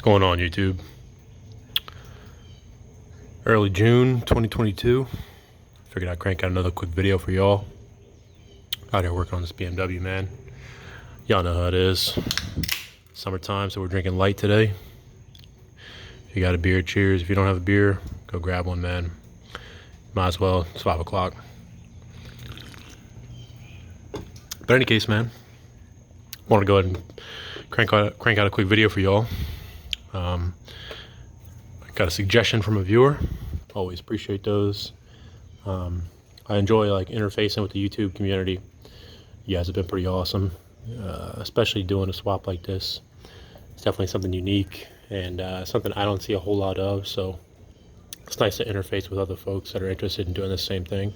going on, YouTube? Early June 2022. Figured I'd crank out another quick video for y'all. Out here working on this BMW, man. Y'all know how it is. Summertime, so we're drinking light today. If you got a beer, cheers. If you don't have a beer, go grab one, man. Might as well. It's 5 o'clock. But in any case, man, want to go ahead and crank out a quick video for y'all. I got a suggestion from a viewer. Always appreciate those. I enjoy interfacing with the YouTube community. You guys have been pretty awesome, especially doing a swap like this. It's definitely something unique and something I don't see a whole lot of. So it's nice to interface with other folks that are interested in doing the same thing,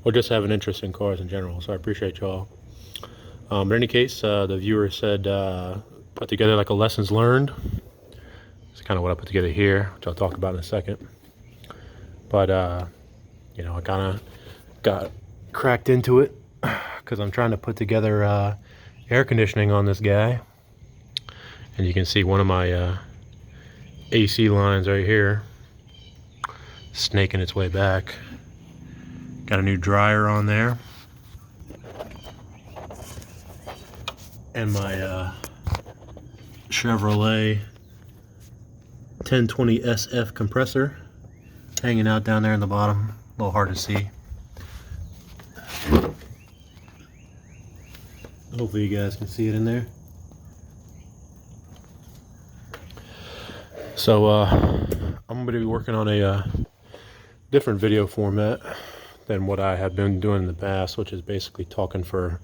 or just have an interest in cars in general. So I appreciate y'all. But in any case, the viewer said put together like a lessons learned. It's kind of what I put together here, which I'll talk about in a second. But you know, I kind of got cracked into it because I'm trying to put together air conditioning on this guy, and you can see one of my AC lines right here snaking its way back. Got a new dryer on there, and my Chevrolet 1020 SF compressor hanging out down there in the bottom. A little hard to see. Hopefully you guys can see it in there. So I'm going to be working on a different video format than what I have been doing in the past, which is basically talking for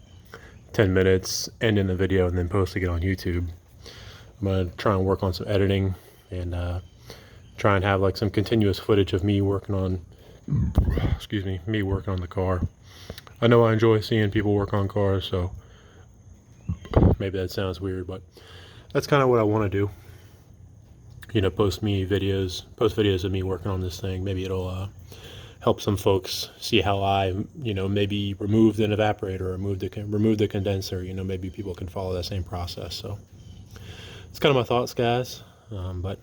10 minutes, ending the video, and then posting it on YouTube. I'm going to try and work on some editing and try and have some continuous footage of me working on, me working on the car. I know I enjoy seeing people work on cars, so maybe that sounds weird, but that's kind of what I want to do. You know, post videos of me working on this thing. Maybe it'll help some folks see how I, maybe removed an evaporator or removed the condenser. You know, maybe people can follow that same process. So it's kind of my thoughts, guys. But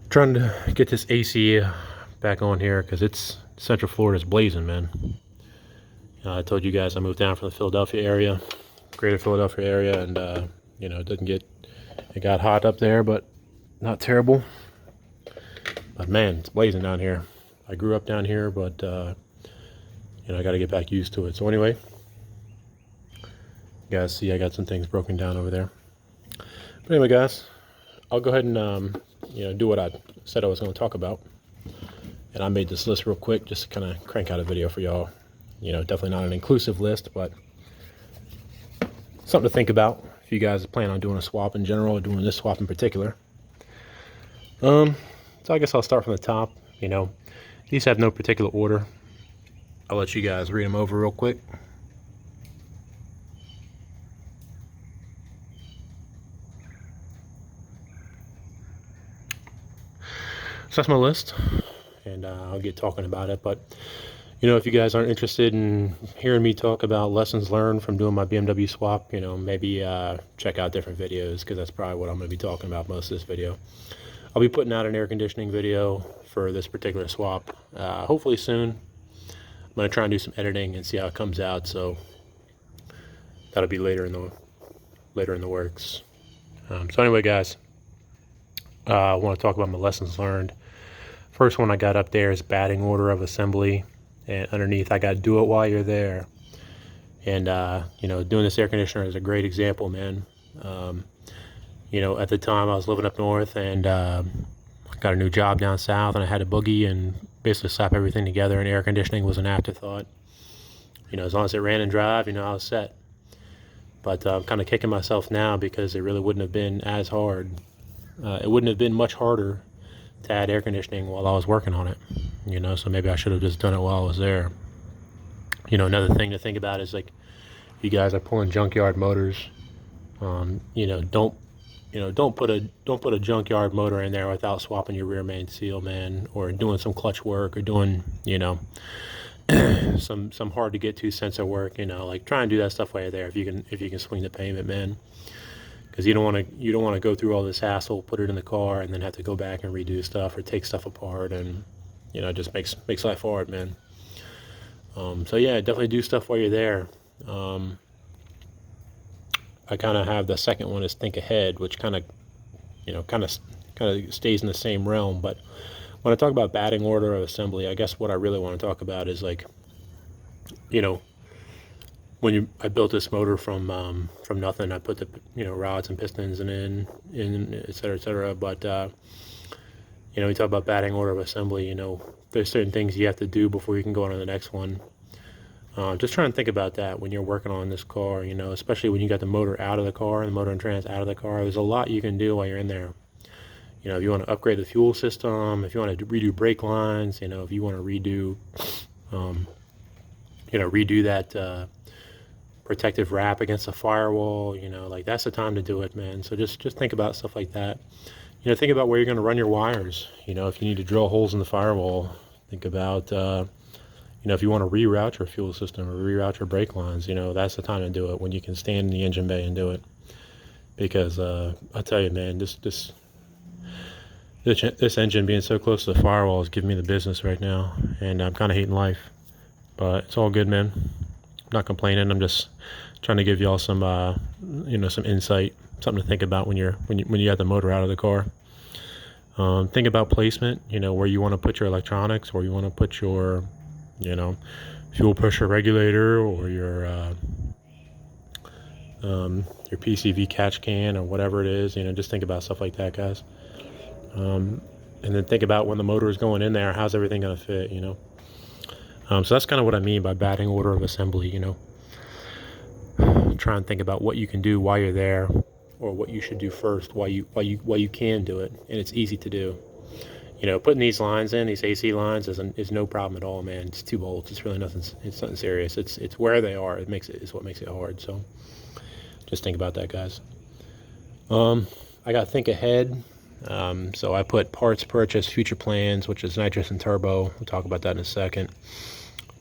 trying to get this AC back on here because it's Central Florida's blazing, man. I told you guys I moved down from the Philadelphia area, greater Philadelphia area, and it got hot up there, but not terrible. But man, it's blazing down here. I grew up down here, but I got to get back used to it. So anyway, you guys see I got some things broken down over there. But anyway, guys, I'll go ahead and do what I said I was going to talk about. And I made this list real quick just to kind of crank out a video for y'all. Definitely not an inclusive list, but something to think about if you guys plan on doing a swap in general or doing this swap in particular. So I guess I'll start from the top. These have no particular order. I'll let you guys read them over real quick. So that's my list, and I'll get talking about it. But if you guys aren't interested in hearing me talk about lessons learned from doing my BMW swap, maybe check out different videos, because that's probably what I'm going to be talking about most of this video. I'll be putting out an air conditioning video for this particular swap, hopefully soon. I'm going to try and do some editing and see how it comes out, so that'll be later in the works. So anyway, guys, I want to talk about my lessons learned. First one I got up there is batting order of assembly, and underneath I got do it while you're there. And doing this air conditioner is a great example, man. At the time I was living up north, and got a new job down south, and I had a boogie and basically slap everything together, and air conditioning was an afterthought. As long as it ran and drive, I was set. But I'm kind of kicking myself now because it really wouldn't have been as hard. It wouldn't have been much harder to add air conditioning while I was working on it. So maybe I should have just done it while I was there. Another thing to think about is if you guys are pulling junkyard motors, don't put a junkyard motor in there without swapping your rear main seal, man, or doing some clutch work, or doing some hard to get to sensor work. Try and do that stuff while you're there if you can swing the payment, man. because you don't want to go through all this hassle, put it in the car, and then have to go back and redo stuff or take stuff apart, and it just makes life hard, man. So yeah, definitely do stuff while you're there. I kind of have the second one is think ahead, which kind of stays in the same realm. But when I talk about batting order of assembly, I guess what I really want to talk about is like, when I built this motor from nothing. I put the rods and pistons in et cetera. But we talk about batting order of assembly. There's certain things you have to do before you can go on to the next one. Just trying to think about that when you're working on this car, especially when you got the motor out of the car and the motor and trans out of the car. There's a lot you can do while you're in there. If you want to upgrade the fuel system, if you want to redo brake lines, if you want to redo that protective wrap against the firewall, like that's the time to do it, man. So just think about stuff like that. Think about where you're going to run your wires. If you need to drill holes in the firewall, think about if you want to reroute your fuel system or reroute your brake lines, that's the time to do it, when you can stand in the engine bay and do it. Because I tell you, man, this engine being so close to the firewall is giving me the business right now, and I'm kind of hating life. But it's all good, man. I'm not complaining. I'm just trying to give y'all some some insight, something to think about when you got the motor out of the car. Think about placement. Where you want to put your electronics, where you want to put your fuel pressure regulator, or your PCV catch can, or whatever it is. Just think about stuff like that, guys. And then think about when the motor is going in there, how's everything going to fit, so that's kind of what I mean by batting order of assembly. Try and think about what you can do while you're there, or what you should do first while you can do it, and it's easy to do. Putting these lines in, these AC lines, is no problem at all, man. It's 2 bolts. It's really nothing. It's nothing serious. It's where they are. Is what makes it hard. So just think about that, guys. I got think ahead. So I put parts purchase, future plans, which is nitrous and turbo. We'll talk about that in a second.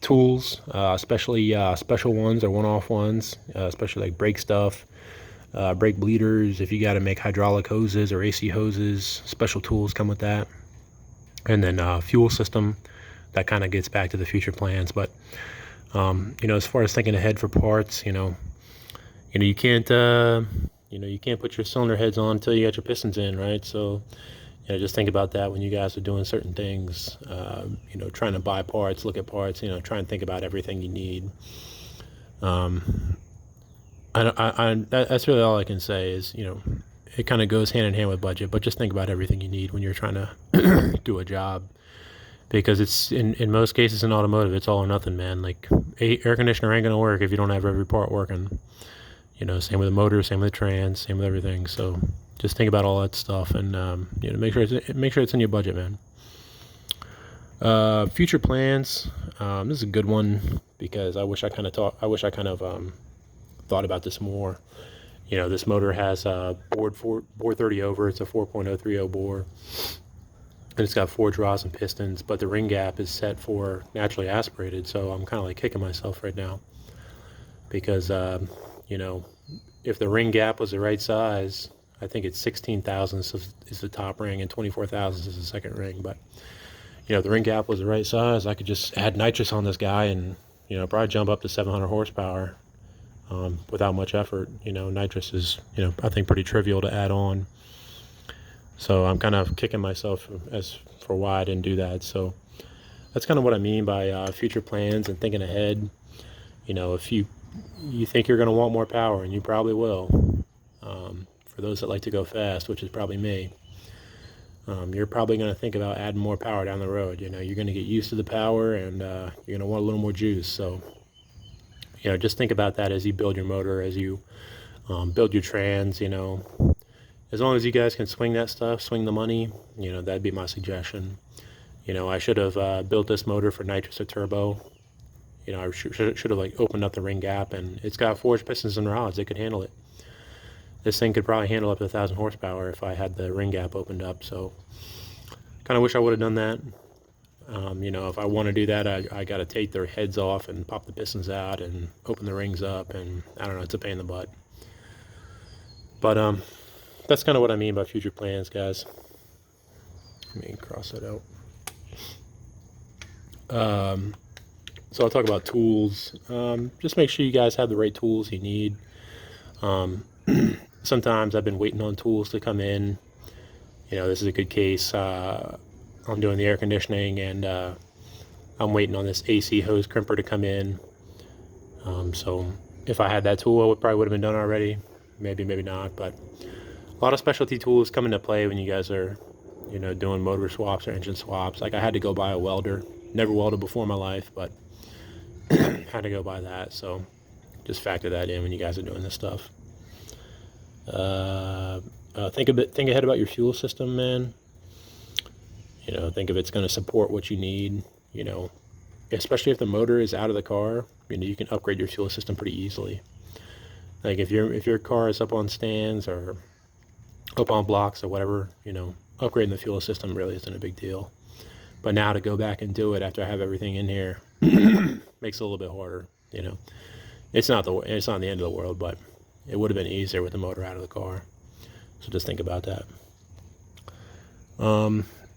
Tools, especially special ones or one-off ones, especially like brake stuff, brake bleeders. If you got to make hydraulic hoses or AC hoses, special tools come with that. And then fuel system, that kind of gets back to the future plans. But as far as thinking ahead for parts, you can't you can't put your cylinder heads on until you got your pistons in, right? So just think about that when you guys are doing certain things. Trying to buy parts, look at parts, try and think about everything you need. That's really all I can say is, it kind of goes hand in hand with budget, but just think about everything you need when you're trying to do a job, because it's in most cases in automotive, it's all or nothing, man. Like air conditioner ain't gonna work if you don't have every part working. Same with the motor, same with the trans, same with everything. So just think about all that stuff, and make sure it's in your budget, man. Future plans. This is a good one because I wish I kind of thought about this more. This motor has bore 30 over. It's a 4.030 bore, and it's got forged rods and pistons, but the ring gap is set for naturally aspirated. So I'm kind of like kicking myself right now because if the ring gap was the right size, I think it's 16 thousandths is the top ring and 24 thousandths is the second ring. But if the ring gap was the right size, I could just add nitrous on this guy and probably jump up to 700 horsepower. Without much effort. Nitrous is, I think pretty trivial to add on. So I'm kind of kicking myself as for why I didn't do that. So that's kind of what I mean by future plans and thinking ahead. If you think you're going to want more power, and you probably will, for those that like to go fast, which is probably me, you're probably going to think about adding more power down the road. You're going to get used to the power, and you're going to want a little more juice. So just think about that as you build your motor, as you build your trans. As long as you guys can swing that stuff, swing the money, that'd be my suggestion. I should have built this motor for nitrous or turbo. I should have like opened up the ring gap, and it's got forged pistons and rods. It could handle it. This thing could probably handle up to 1,000 horsepower if I had the ring gap opened up. So kind of wish I would have done that. If I want to do that, I got to take their heads off and pop the pistons out and open the rings up, and I don't know, it's a pain in the butt. But that's kind of what I mean by future plans, guys. Let me cross that out. So I'll talk about tools. Just make sure you guys have the right tools you need. Sometimes I've been waiting on tools to come in. This is a good case. I'm doing the air conditioning, and I'm waiting on this AC hose crimper to come in. So if I had that tool, it probably would have been done already. Maybe not, but a lot of specialty tools come into play when you guys are, doing motor swaps or engine swaps. Like, I had to go buy a welder. Never welded before in my life, but had to go buy that. So just factor that in when you guys are doing this stuff. Think ahead about your fuel system, man. Think if it's going to support what you need. Especially if the motor is out of the car, you can upgrade your fuel system pretty easily. Like, if your car is up on stands or up on blocks or whatever, upgrading the fuel system really isn't a big deal. But now to go back and do it after I have everything in here makes it a little bit harder. It's not the end of the world, but it would have been easier with the motor out of the car. So just think about that.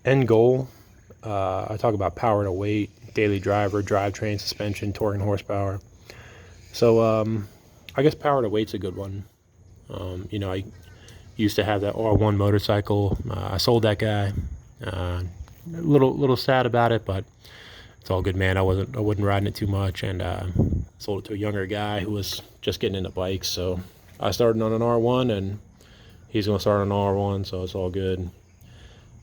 End goal. I talk about power to weight, daily driver, drivetrain, suspension, torque, and horsepower. So I guess power to weight's a good one. I used to have that R1 motorcycle. I sold that guy. A little sad about it, but it's all good, man. I wasn't riding it too much, and sold it to a younger guy who was just getting into bikes. So I started on an R1, and he's gonna start on an R1, so it's all good.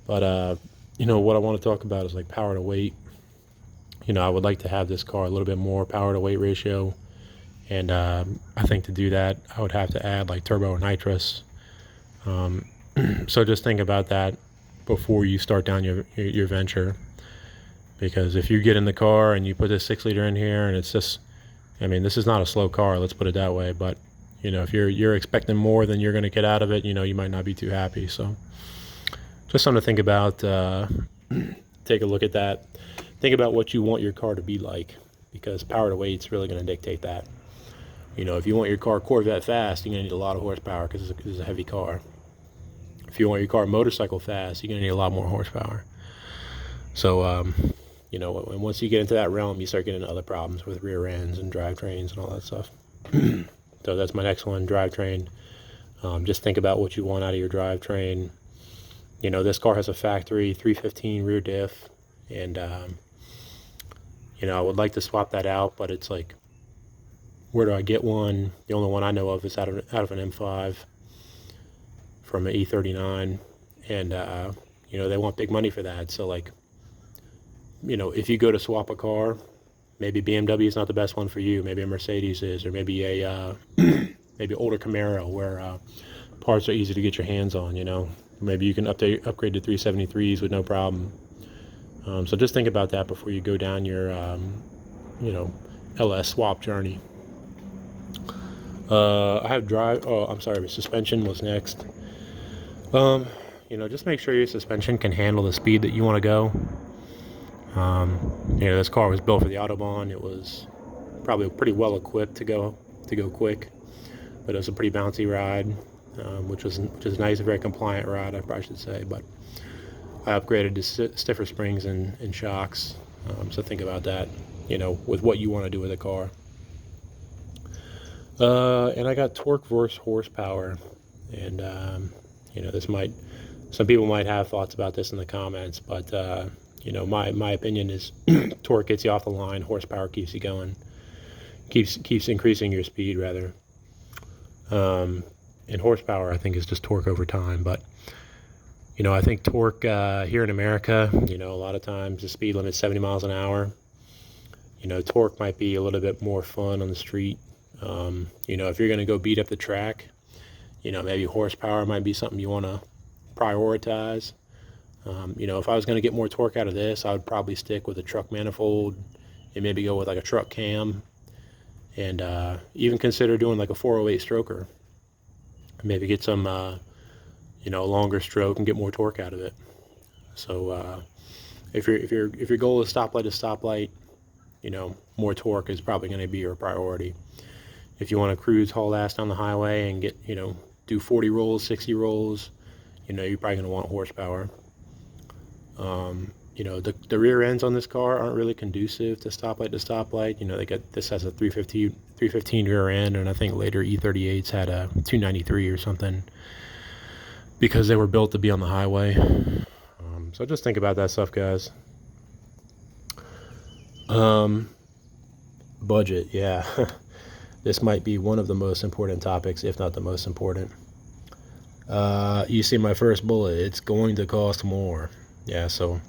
But what I want to talk about is like power to weight. I would like to have this car a little bit more power to weight ratio, and I think to do that I would have to add like turbo or nitrous. So just think about that before you start down your venture, because if you get in the car and you put this 6-liter in here, and it's just, this is not a slow car, let's put it that way, but if you're expecting more than you're going to get out of it, you might not be too happy. So just something to think about. Take a look at that. Think about what you want your car to be like, because power to weight's really going to dictate that. If you want your car Corvette fast, you're going to need a lot of horsepower because it's a heavy car. If you want your car motorcycle fast, you're going to need a lot more horsepower. So, and once you get into that realm, you start getting into other problems with rear ends and drivetrains and all that stuff. So that's my next one, drivetrain. Just think about what you want out of your drivetrain. This car has a factory 315 rear diff, and I would like to swap that out, but it's like, where do I get one? The only one I know of is out of an M5 from an E39, and they want big money for that. So like, if you go to swap a car, maybe BMW is not the best one for you. Maybe a Mercedes is, or maybe a maybe older Camaro where parts are easy to get your hands on. Maybe you can upgrade to 373s with no problem. So just think about that before you go down your LS swap journey. I have suspension was next. Just make sure your suspension can handle the speed that you want to go. This car was built for the Autobahn. It was probably pretty well equipped to go quick, but it was a pretty bouncy ride, which was nice, a very compliant ride, I probably should say. But I upgraded to stiffer springs and shocks. So think about that, with what you want to do with a car. And I got torque versus horsepower, and some people might have thoughts about this in the comments, but my opinion is torque gets you off the line, horsepower keeps you going, keeps increasing your speed rather. And horsepower, I think, is just torque over time. But I think torque here in America, a lot of times the speed limit is 70 miles an hour. Torque might be a little bit more fun on the street. If you're going to go beat up the track, maybe horsepower might be something you want to prioritize. If I was going to get more torque out of this, I would probably stick with a truck manifold and maybe go with like a truck cam, and even consider doing like a 408 stroker. Maybe get some longer stroke and get more torque out of it. So if your goal is stoplight, more torque is probably going to be your priority. If you want to cruise haul ass down the highway and get do 40 rolls, 60 rolls, you know, you're probably going to want horsepower. You know, the rear ends on this car aren't really conducive to stoplight to stoplight. You know, this has a 315 rear end, and I think later E38s had a 293 or something because they were built to be on the highway. So just think about that stuff, guys. Budget, yeah. This might be one of the most important topics, if not the most important. You see my first bullet, it's going to cost more. Yeah, so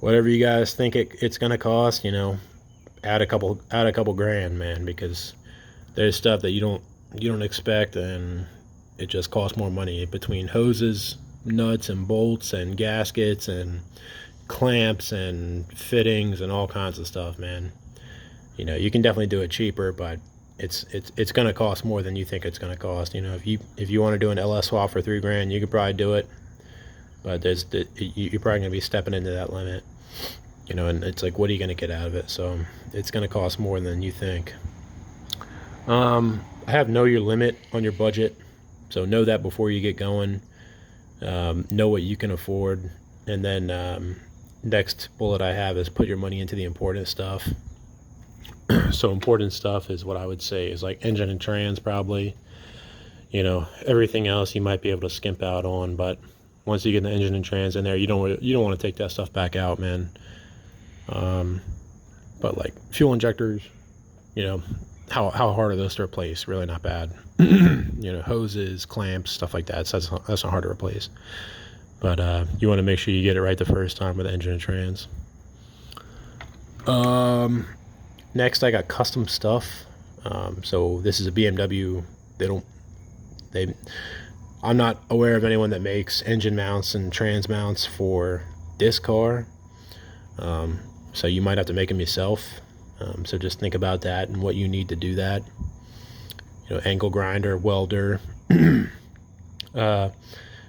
whatever you guys think it's gonna cost, you know, add a couple grand, man, because there's stuff that you don't expect, and it just costs more money between hoses, nuts and bolts and gaskets and clamps and fittings and all kinds of stuff, man. You know, you can definitely do it cheaper, but it's gonna cost more than you think it's gonna cost. You know, if you want to do an LS swap for $3 grand, you could probably do it, but you're probably gonna be stepping into that limit. You know, and it's like, what are you gonna get out of it? So it's gonna cost more than you think. I have know your limit on your budget, so know that before you get going. Know what you can afford, and then next bullet I have is put your money into the important stuff. So important stuff is what I would say is like engine and trans, probably. You know, everything else you might be able to skimp out on, but once you get the engine and trans in there, you don't want to take that stuff back out, man. But like fuel injectors, you know, how hard are those to replace? Really not bad. You know, hoses, clamps, stuff like that. So that's not hard to replace. But you want to make sure you get it right the first time with the engine and trans. Next, I got custom stuff. So this is a BMW. I'm not aware of anyone that makes engine mounts and trans mounts for this car. So you might have to make them yourself. So just think about that and what you need to do that. You know, angle grinder, welder.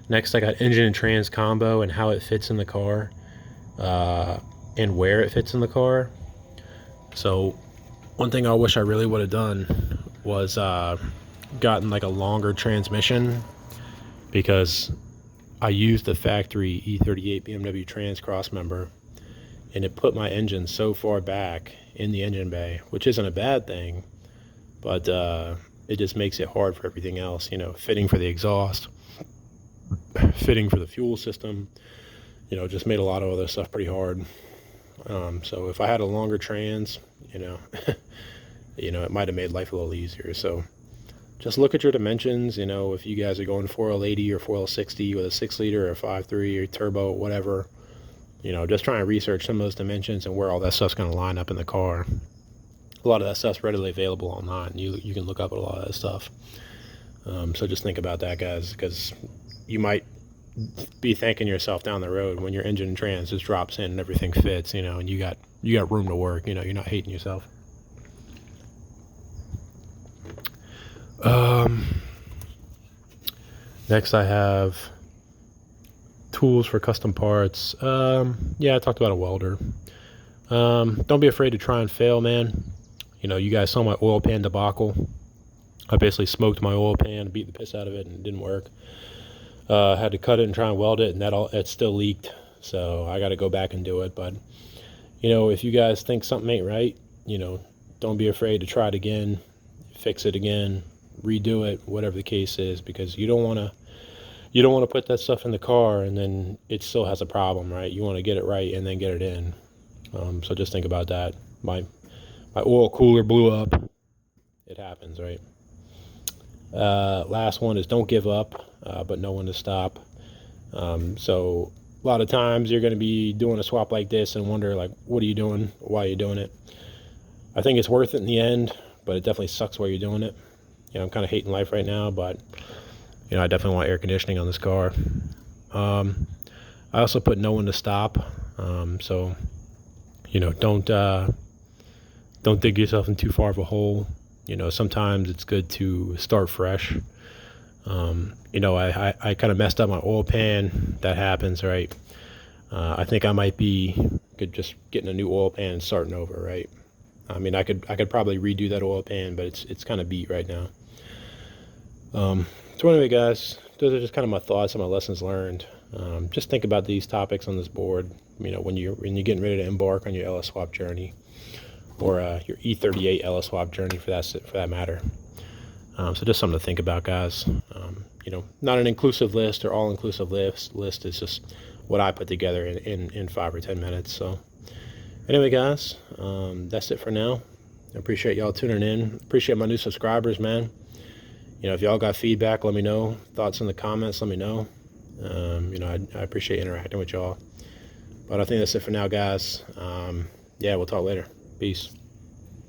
Next, I got engine and trans combo and how it fits in the car, and where it fits in the car. So one thing I wish I really would have done was gotten like a longer transmission, because I used the factory E38 BMW trans cross member, and it put my engine so far back in the engine bay, which isn't a bad thing, but it just makes it hard for everything else. You know, fitting for the exhaust, fitting for the fuel system, you know, just made a lot of other stuff pretty hard. So if I had a longer trans, you know, it might have made life a little easier. So just look at your dimensions. You know, if you guys are going 4L80 or 4L60 with a 6-liter or a 5.3 or turbo, whatever, you know, just try and research some of those dimensions and where all that stuff's going to line up in the car. A lot of that stuff's readily available online. You can look up a lot of that stuff. So just think about that, guys, because you might be thanking yourself down the road when your engine and trans just drops in and everything fits, you know, and you got room to work. You know, you're not hating yourself. Next I have tools for custom parts. Yeah, I talked about a welder. Don't be afraid to try and fail, man. You know, you guys saw my oil pan debacle. I basically smoked my oil pan, beat the piss out of it, and it didn't work. Had to cut it and try and weld it, and it still leaked. So I got to go back and do it. But, you know, if you guys think something ain't right, you know, don't be afraid to try it again, fix it again, redo it, whatever the case is, because you don't want to put that stuff in the car and then it still has a problem, right? You want to get it right and then get it in. So just think about that. My oil cooler blew up. It happens, right? Last one is don't give up, but know when to stop. So a lot of times you're going to be doing a swap like this and wonder, like, what are you doing? Why are you doing it? I think it's worth it in the end, but it definitely sucks while you're doing it. You know, I'm kind of hating life right now, but, you know, I definitely want air conditioning on this car. I also put know when to stop. So, you know, don't dig yourself in too far of a hole. You know, sometimes it's good to start fresh. You know, I kind of messed up my oil pan. That happens, right? I think I might be good just getting a new oil pan and starting over, right? I mean, I could probably redo that oil pan, but it's kind of beat right now. So anyway, guys, those are just kind of my thoughts and my lessons learned. Just think about these topics on this board. You know, when you're getting ready to embark on your LS swap journey, or your e38 LS swap journey for that matter. So just something to think about, guys. You know, not an inclusive list or all-inclusive list. Is just what I put together in 5 or 10 minutes. So anyway, guys, that's it for now. I appreciate y'all tuning in. Appreciate my new subscribers, man. You know, if y'all got feedback, let me know. Thoughts in the comments, let me know. You know, I appreciate interacting with y'all. But I think that's it for now, guys. Yeah, we'll talk later. Peace.